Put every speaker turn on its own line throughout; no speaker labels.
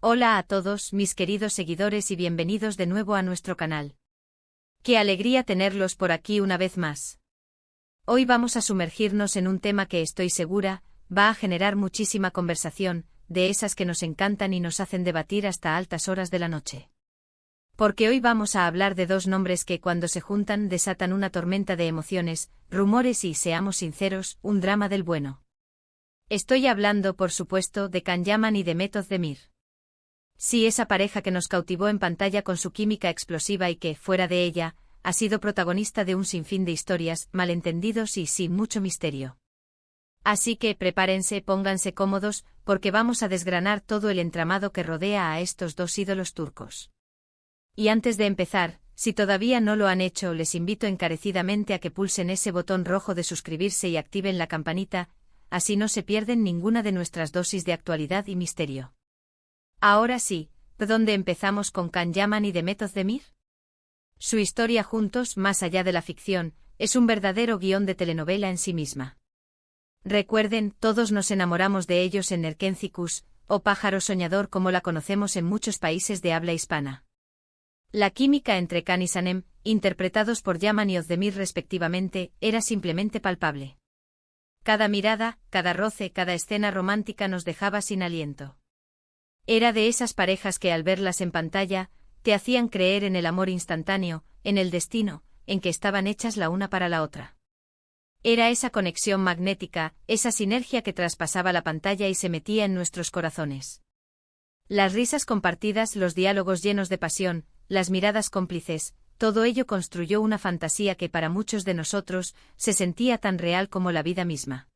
Hola a todos mis queridos seguidores y bienvenidos de nuevo a nuestro canal. Qué alegría tenerlos por aquí una vez más. Hoy vamos a sumergirnos en un tema que estoy segura va a generar muchísima conversación, de esas que nos encantan y nos hacen debatir hasta altas horas de la noche. Porque hoy vamos a hablar de dos nombres que cuando se juntan desatan una tormenta de emociones, rumores y, seamos sinceros, un drama del bueno. Estoy hablando, por supuesto, de Can Yaman y de Method Demir. Sí, esa pareja que nos cautivó en pantalla con su química explosiva y que, fuera de ella, ha sido protagonista de un sinfín de historias, malentendidos y sin mucho misterio. Así que prepárense, pónganse cómodos, porque vamos a desgranar todo el entramado que rodea a estos dos ídolos turcos. Y antes de empezar, si todavía no lo han hecho, les invito encarecidamente a que pulsen ese botón rojo de suscribirse y activen la campanita, así no se pierden ninguna de nuestras dosis de actualidad y misterio. Ahora sí, ¿dónde empezamos con Can Yaman y de Method Demir? Su historia juntos, más allá de la ficción, es un verdadero guión de telenovela en sí misma. Recuerden, todos nos enamoramos de ellos en Erkencikus, o Pájaro Soñador como la conocemos en muchos países de habla hispana. La química entre Can y Sanem, interpretados por Yaman y Özdemir respectivamente, era simplemente palpable. Cada mirada, cada roce, cada escena romántica nos dejaba sin aliento. Era de esas parejas que al verlas en pantalla, te hacían creer en el amor instantáneo, en el destino, en que estaban hechas la una para la otra. Era esa conexión magnética, esa sinergia que traspasaba la pantalla y se metía en nuestros corazones. Las risas compartidas, los diálogos llenos de pasión, las miradas cómplices, todo ello construyó una fantasía que para muchos de nosotros se sentía tan real como la vida misma.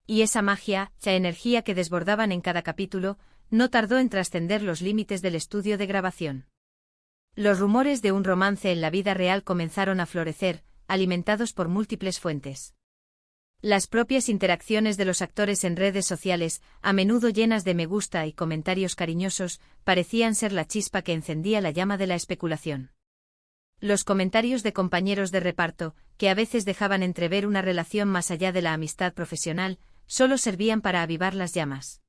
Y esa magia, esa energía que desbordaban en cada capítulo, no tardó en trascender los límites del estudio de grabación. Los rumores de un romance en la vida real comenzaron a florecer, alimentados por múltiples fuentes. Las propias interacciones de los actores en redes sociales, a menudo llenas de me gusta y comentarios cariñosos, parecían ser la chispa que encendía la llama de la especulación. Los comentarios de compañeros de reparto, que a veces dejaban entrever una relación más allá de la amistad profesional, solo servían para avivar las llamas.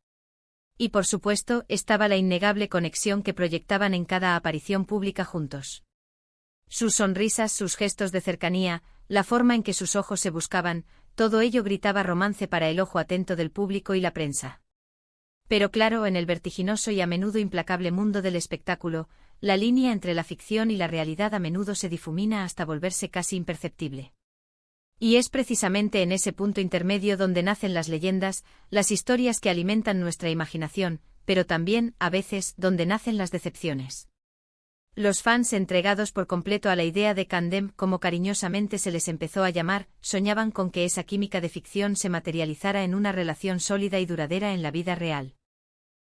Y por supuesto, estaba la innegable conexión que proyectaban en cada aparición pública juntos. Sus sonrisas, sus gestos de cercanía, la forma en que sus ojos se buscaban, todo ello gritaba romance para el ojo atento del público y la prensa. Pero claro, en el vertiginoso y a menudo implacable mundo del espectáculo, la línea entre la ficción y la realidad a menudo se difumina hasta volverse casi imperceptible. Y es precisamente en ese punto intermedio donde nacen las leyendas, las historias que alimentan nuestra imaginación, pero también, a veces, donde nacen las decepciones. Los fans entregados por completo a la idea de Candem, como cariñosamente se les empezó a llamar, soñaban con que esa química de ficción se materializara en una relación sólida y duradera en la vida real.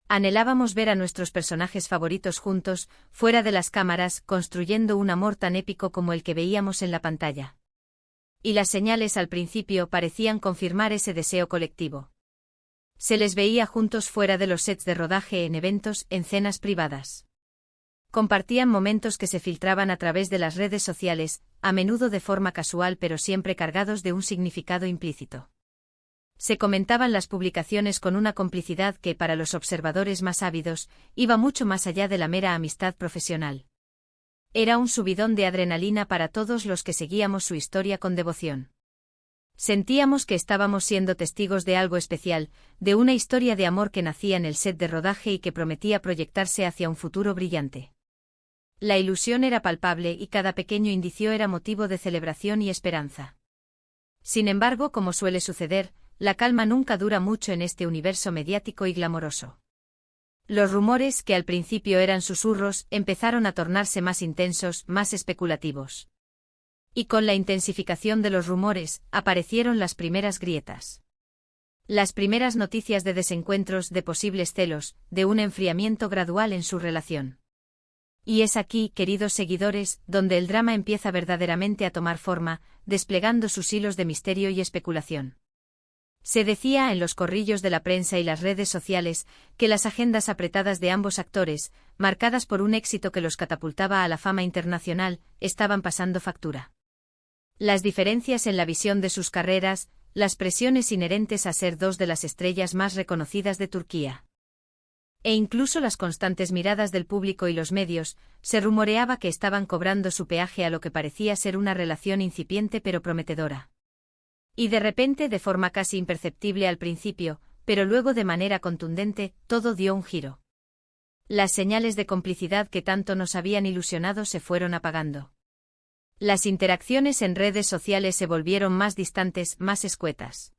Anhelábamos ver a nuestros personajes favoritos juntos, fuera de las cámaras, construyendo un amor tan épico como el que veíamos en la pantalla. Y las señales al principio parecían confirmar ese deseo colectivo. Se les veía juntos fuera de los sets de rodaje, en eventos, en cenas privadas. Compartían momentos que se filtraban a través de las redes sociales, a menudo de forma casual pero siempre cargados de un significado implícito. Se comentaban las publicaciones con una complicidad que, para los observadores más ávidos, iba mucho más allá de la mera amistad profesional. Era un subidón de adrenalina para todos los que seguíamos su historia con devoción. Sentíamos que estábamos siendo testigos de algo especial, de una historia de amor que nacía en el set de rodaje y que prometía proyectarse hacia un futuro brillante. La ilusión era palpable y cada pequeño indicio era motivo de celebración y esperanza. Sin embargo, como suele suceder, la calma nunca dura mucho en este universo mediático y glamoroso. Los rumores, que al principio eran susurros, empezaron a tornarse más intensos, más especulativos. Y con la intensificación de los rumores, aparecieron las primeras grietas. Las primeras noticias de desencuentros, de posibles celos, de un enfriamiento gradual en su relación. Y es aquí, queridos seguidores, donde el drama empieza verdaderamente a tomar forma, desplegando sus hilos de misterio y especulación. Se decía en los corrillos de la prensa y las redes sociales que las agendas apretadas de ambos actores, marcadas por un éxito que los catapultaba a la fama internacional, estaban pasando factura. Las diferencias en la visión de sus carreras, las presiones inherentes a ser dos de las estrellas más reconocidas de Turquía. E incluso las constantes miradas del público y los medios, se rumoreaba que estaban cobrando su peaje a lo que parecía ser una relación incipiente pero prometedora. Y de repente, de forma casi imperceptible al principio, pero luego de manera contundente, todo dio un giro. Las señales de complicidad que tanto nos habían ilusionado se fueron apagando. Las interacciones en redes sociales se volvieron más distantes, más escuetas.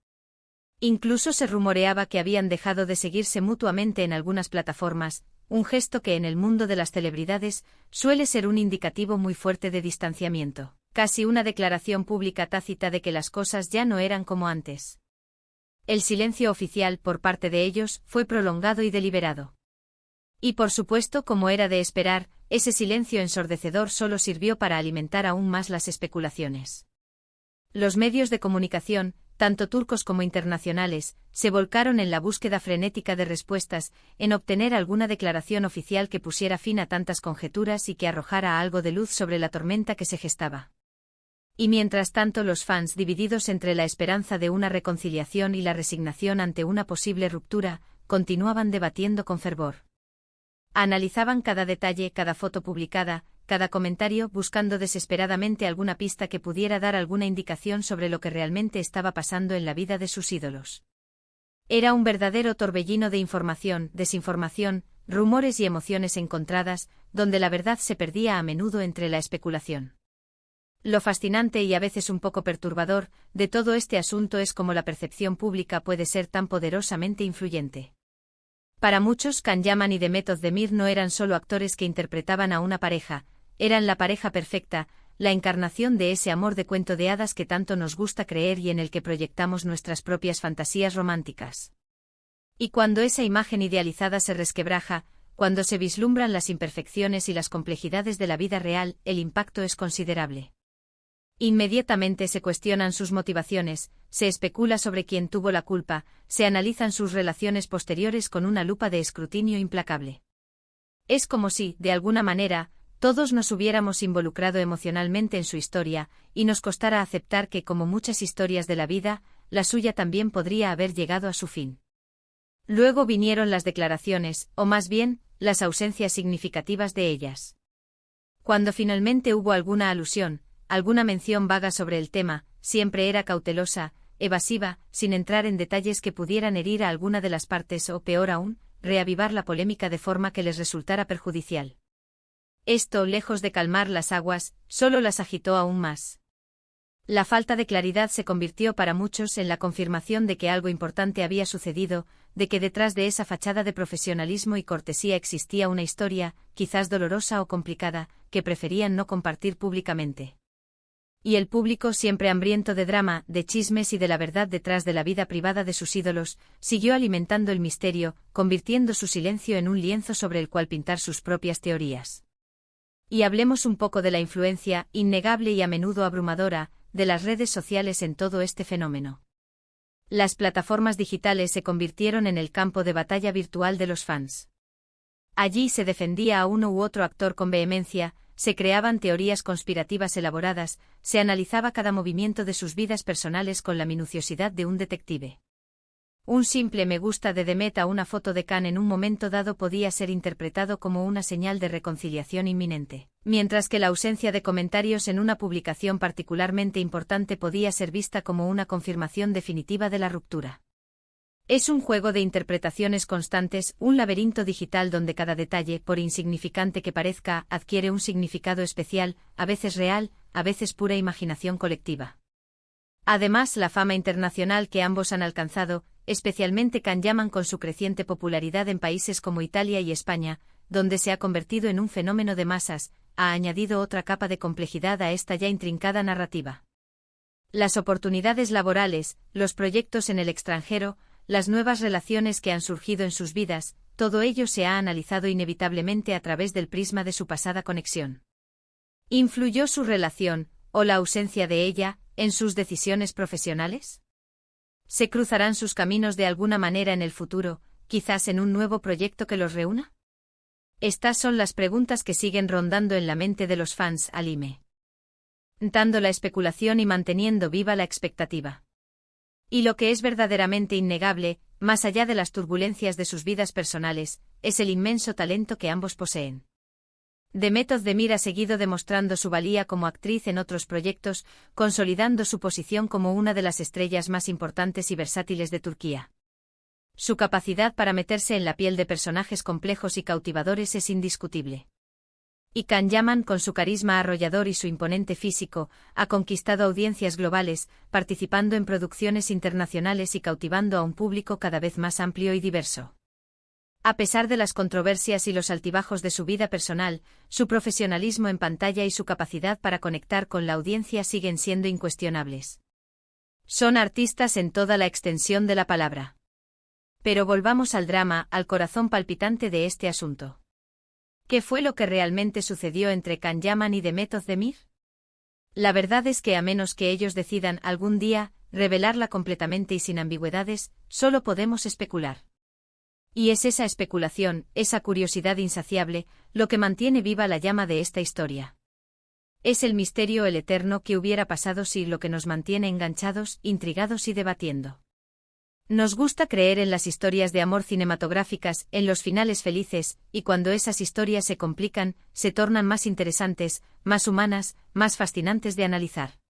Incluso se rumoreaba que habían dejado de seguirse mutuamente en algunas plataformas, un gesto que en el mundo de las celebridades suele ser un indicativo muy fuerte de distanciamiento, casi una declaración pública tácita de que las cosas ya no eran como antes. El silencio oficial por parte de ellos fue prolongado y deliberado. Y por supuesto, como era de esperar, ese silencio ensordecedor solo sirvió para alimentar aún más las especulaciones. Los medios de comunicación, tanto turcos como internacionales, se volcaron en la búsqueda frenética de respuestas, en obtener alguna declaración oficial que pusiera fin a tantas conjeturas y que arrojara algo de luz sobre la tormenta que se gestaba. Y mientras tanto, los fans, divididos entre la esperanza de una reconciliación y la resignación ante una posible ruptura, continuaban debatiendo con fervor. Analizaban cada detalle, cada foto publicada, cada comentario, buscando desesperadamente alguna pista que pudiera dar alguna indicación sobre lo que realmente estaba pasando en la vida de sus ídolos. Era un verdadero torbellino de información, desinformación, rumores y emociones encontradas, donde la verdad se perdía a menudo entre la especulación. Lo fascinante y a veces un poco perturbador de todo este asunto es cómo la percepción pública puede ser tan poderosamente influyente. Para muchos, Can Yaman y Demet Özdemir no eran solo actores que interpretaban a una pareja, eran la pareja perfecta, la encarnación de ese amor de cuento de hadas que tanto nos gusta creer y en el que proyectamos nuestras propias fantasías románticas. Y cuando esa imagen idealizada se resquebraja, cuando se vislumbran las imperfecciones y las complejidades de la vida real, el impacto es considerable. Inmediatamente se cuestionan sus motivaciones, se especula sobre quién tuvo la culpa, se analizan sus relaciones posteriores con una lupa de escrutinio implacable. Es como si, de alguna manera, todos nos hubiéramos involucrado emocionalmente en su historia, y nos costara aceptar que, como muchas historias de la vida, la suya también podría haber llegado a su fin. Luego vinieron las declaraciones, o más bien, las ausencias significativas de ellas. Cuando finalmente hubo alguna alusión, alguna mención vaga sobre el tema, siempre era cautelosa, evasiva, sin entrar en detalles que pudieran herir a alguna de las partes o, peor aún, reavivar la polémica de forma que les resultara perjudicial. Esto, lejos de calmar las aguas, solo las agitó aún más. La falta de claridad se convirtió para muchos en la confirmación de que algo importante había sucedido, de que detrás de esa fachada de profesionalismo y cortesía existía una historia, quizás dolorosa o complicada, que preferían no compartir públicamente. Y el público, siempre hambriento de drama, de chismes y de la verdad detrás de la vida privada de sus ídolos, siguió alimentando el misterio, convirtiendo su silencio en un lienzo sobre el cual pintar sus propias teorías. Y hablemos un poco de la influencia, innegable y a menudo abrumadora, de las redes sociales en todo este fenómeno. Las plataformas digitales se convirtieron en el campo de batalla virtual de los fans. Allí se defendía a uno u otro actor con vehemencia, se creaban teorías conspirativas elaboradas, se analizaba cada movimiento de sus vidas personales con la minuciosidad de un detective. Un simple me gusta de Demet a una foto de Can en un momento dado podía ser interpretado como una señal de reconciliación inminente, mientras que la ausencia de comentarios en una publicación particularmente importante podía ser vista como una confirmación definitiva de la ruptura. Es un juego de interpretaciones constantes, un laberinto digital donde cada detalle, por insignificante que parezca, adquiere un significado especial, a veces real, a veces pura imaginación colectiva. Además, la fama internacional que ambos han alcanzado, especialmente Can Yaman con su creciente popularidad en países como Italia y España, donde se ha convertido en un fenómeno de masas, ha añadido otra capa de complejidad a esta ya intrincada narrativa. Las oportunidades laborales, los proyectos en el extranjero, las nuevas relaciones que han surgido en sus vidas, todo ello se ha analizado inevitablemente a través del prisma de su pasada conexión. ¿Influyó su relación, o la ausencia de ella, en sus decisiones profesionales? ¿Se cruzarán sus caminos de alguna manera en el futuro, quizás en un nuevo proyecto que los reúna? Estas son las preguntas que siguen rondando en la mente de los fans, alimentando la especulación y manteniendo viva la expectativa. Y lo que es verdaderamente innegable, más allá de las turbulencias de sus vidas personales, es el inmenso talento que ambos poseen. Demet Özdemir ha seguido demostrando su valía como actriz en otros proyectos, consolidando su posición como una de las estrellas más importantes y versátiles de Turquía. Su capacidad para meterse en la piel de personajes complejos y cautivadores es indiscutible. Y Can Yaman, con su carisma arrollador y su imponente físico, ha conquistado audiencias globales, participando en producciones internacionales y cautivando a un público cada vez más amplio y diverso. A pesar de las controversias y los altibajos de su vida personal, su profesionalismo en pantalla y su capacidad para conectar con la audiencia siguen siendo incuestionables. Son artistas en toda la extensión de la palabra. Pero volvamos al drama, al corazón palpitante de este asunto. ¿Qué fue lo que realmente sucedió entre Can Yaman y Demet Özdemir? La verdad es que a menos que ellos decidan algún día revelarla completamente y sin ambigüedades, solo podemos especular. Y es esa especulación, esa curiosidad insaciable, lo que mantiene viva la llama de esta historia. Es el misterio, el eterno que hubiera pasado si lo que nos mantiene enganchados, intrigados y debatiendo. Nos gusta creer en las historias de amor cinematográficas, en los finales felices, y cuando esas historias se complican, se tornan más interesantes, más humanas, más fascinantes de analizar.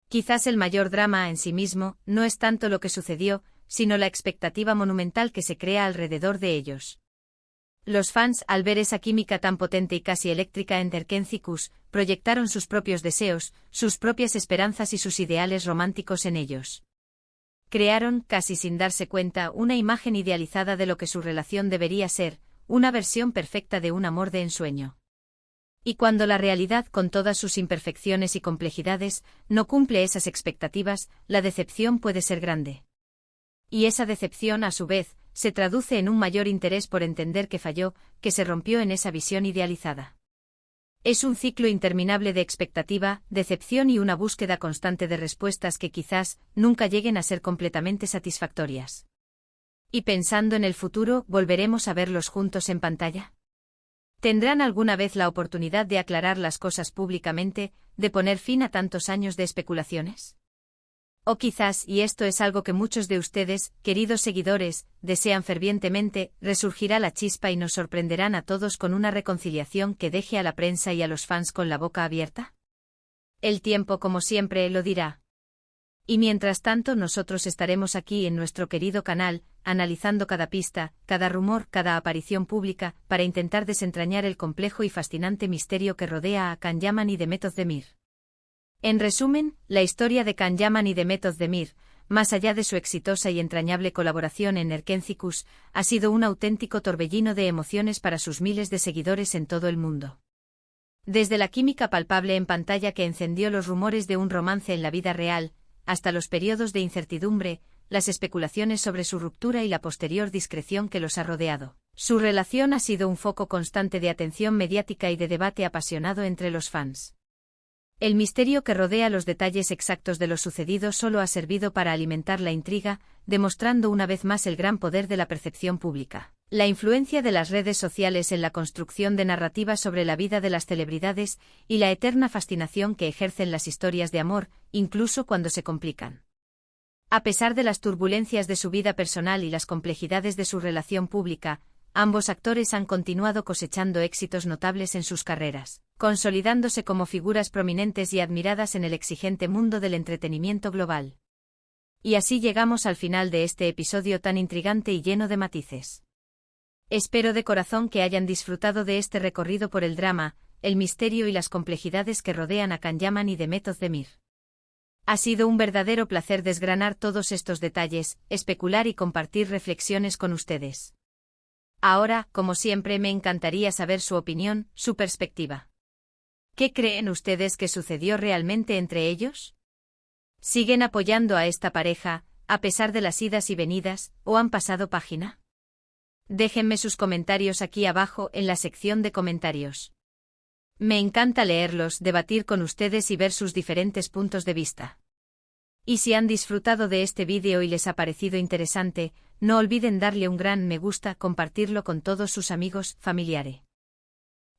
Quizás el mayor drama en sí mismo no es tanto lo que sucedió, sino la expectativa monumental que se crea alrededor de ellos. Los fans, al ver esa química tan potente y casi eléctrica entre Erkenci, proyectaron sus propios deseos, sus propias esperanzas y sus ideales románticos en ellos. Crearon, casi sin darse cuenta, una imagen idealizada de lo que su relación debería ser, una versión perfecta de un amor de ensueño. Y cuando la realidad, con todas sus imperfecciones y complejidades, no cumple esas expectativas, la decepción puede ser grande. Y esa decepción, a su vez, se traduce en un mayor interés por entender que falló, que se rompió en esa visión idealizada. Es un ciclo interminable de expectativa, decepción y una búsqueda constante de respuestas que quizás nunca lleguen a ser completamente satisfactorias. Y pensando en el futuro, ¿volveremos a verlos juntos en pantalla? ¿Tendrán alguna vez la oportunidad de aclarar las cosas públicamente, de poner fin a tantos años de especulaciones? O quizás, y esto es algo que muchos de ustedes, queridos seguidores, desean fervientemente, resurgirá la chispa y nos sorprenderán a todos con una reconciliación que deje a la prensa y a los fans con la boca abierta. El tiempo, como siempre, lo dirá. Y mientras tanto nosotros estaremos aquí en nuestro querido canal, analizando cada pista, cada rumor, cada aparición pública, para intentar desentrañar el complejo y fascinante misterio que rodea a Can Yaman y Demet Özdemir. En resumen, la historia de Can Yaman y Demet Özdemir, más allá de su exitosa y entrañable colaboración en Erkenci, ha sido un auténtico torbellino de emociones para sus miles de seguidores en todo el mundo. Desde la química palpable en pantalla que encendió los rumores de un romance en la vida real, hasta los periodos de incertidumbre, las especulaciones sobre su ruptura y la posterior discreción que los ha rodeado. Su relación ha sido un foco constante de atención mediática y de debate apasionado entre los fans. El misterio que rodea los detalles exactos de lo sucedido solo ha servido para alimentar la intriga, demostrando una vez más el gran poder de la percepción pública. La influencia de las redes sociales en la construcción de narrativas sobre la vida de las celebridades y la eterna fascinación que ejercen las historias de amor, incluso cuando se complican. A pesar de las turbulencias de su vida personal y las complejidades de su relación pública, ambos actores han continuado cosechando éxitos notables en sus carreras, consolidándose como figuras prominentes y admiradas en el exigente mundo del entretenimiento global. Y así llegamos al final de este episodio tan intrigante y lleno de matices. Espero de corazón que hayan disfrutado de este recorrido por el drama, el misterio y las complejidades que rodean a Can Yaman y Demet Özdemir. Ha sido un verdadero placer desgranar todos estos detalles, especular y compartir reflexiones con ustedes. Ahora, como siempre, me encantaría saber su opinión, su perspectiva. ¿Qué creen ustedes que sucedió realmente entre ellos? ¿Siguen apoyando a esta pareja, a pesar de las idas y venidas, o han pasado página? Déjenme sus comentarios aquí abajo en la sección de comentarios. Me encanta leerlos, debatir con ustedes y ver sus diferentes puntos de vista. Y si han disfrutado de este vídeo y les ha parecido interesante, no olviden darle un gran me gusta, compartirlo con todos sus amigos, familiares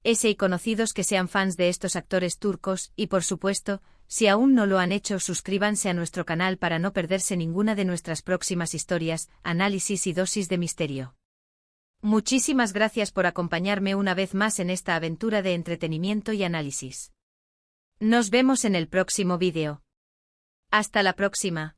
y conocidos que sean fans de estos actores turcos, y por supuesto, si aún no lo han hecho, suscríbanse a nuestro canal para no perderse ninguna de nuestras próximas historias, análisis y dosis de misterio. Muchísimas gracias por acompañarme una vez más en esta aventura de entretenimiento y análisis. Nos vemos en el próximo vídeo. Hasta la próxima.